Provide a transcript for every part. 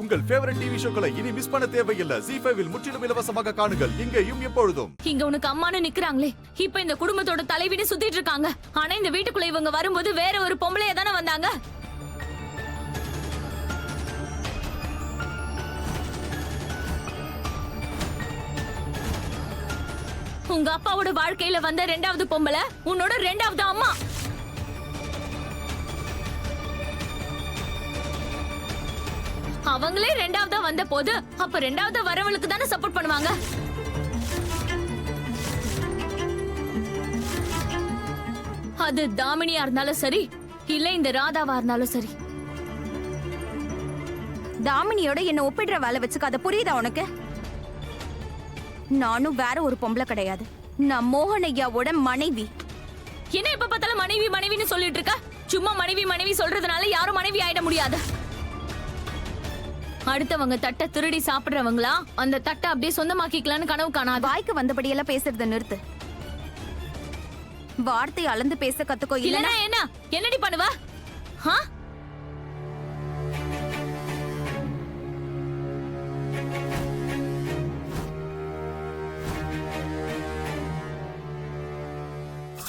உங்கள் favourite TV ஷோக்களை இனி miss பண்ண தேவையில்லை. ZEE5 இல் முற்றிலும் இலவசமாக காணுங்கள். இங்கேயும் எப்பொழுதும். இங்க உனக்கு அம்மானு நிக்கறாங்களே, இப்ப இந்த குடும்பத்தோட தலைவின்னு சுத்திட்டு இருக்காங்க. ஆனா இந்த வீட்டுக்குள்ள இவங்க வரும்போது வேற ஒரு பொம்பளைய தானே வந்தாங்க. உங்க அப்பாவோட வாழ்க்கையில வந்த ரெண்டாவது பொம்பளை உன்னோட ரெண்டாவது அம்மா. அவங்களே ரெண்டாவதா வந்த போது அப்ப ரெண்டாவது வரவளுக்கு தானே சப்போர்ட் பண்ணுவாங்க. அது தாமினியா இருந்தாலும் சரி, இல்ல இந்த ராதாவா இருந்தாலும் சரி. தாமினியோட என்ன ஒப்பிடுற வேலை வச்சுக்காத, புரியுதா உனக்கு? நானும் வேற ஒரு பொம்பளை கிடையாது. நான் மோகனையாவோட மனைவி. என்ன இப்ப பார்த்தாலும் மனைவி மனைவின்னு சொல்லிட்டு இருக்க? சும்மா மனைவி மனைவி சொல்றதுனால யாரும் மனைவி ஆயிட முடியாது. அடுத்தவங்க தட்டை திருடி சாப்பிடுறவங்களா அந்த தட்டை அப்படியே சொந்தமாக்கிக்கலான்னு கனவு காணாது. வாய்க்கு வந்தபடியெல்லாம் பேசுறத நிறுத்து. வார்த்தை அளந்து பேச கத்துக்கோ. இல்லனா என்ன என்னடி பண்ணுவ?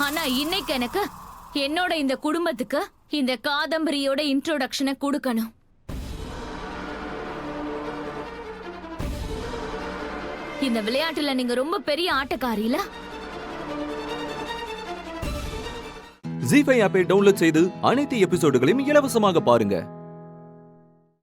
ஆனா இன்னைக்கு எனக்கு என்னோட இந்த குடும்பத்துக்கு இந்த காதம்பரியோட இன்ட்ரோடக்ஷனை கொடுக்கணும். இந்த விளையாட்டுல நீங்க ரொம்ப பெரிய ஆட்டக்காரில. ZEE5 ஆப்பை டவுன்லோட் செய்து அனைத்து எபிசோடுகளையும் இலவசமாக பாருங்க.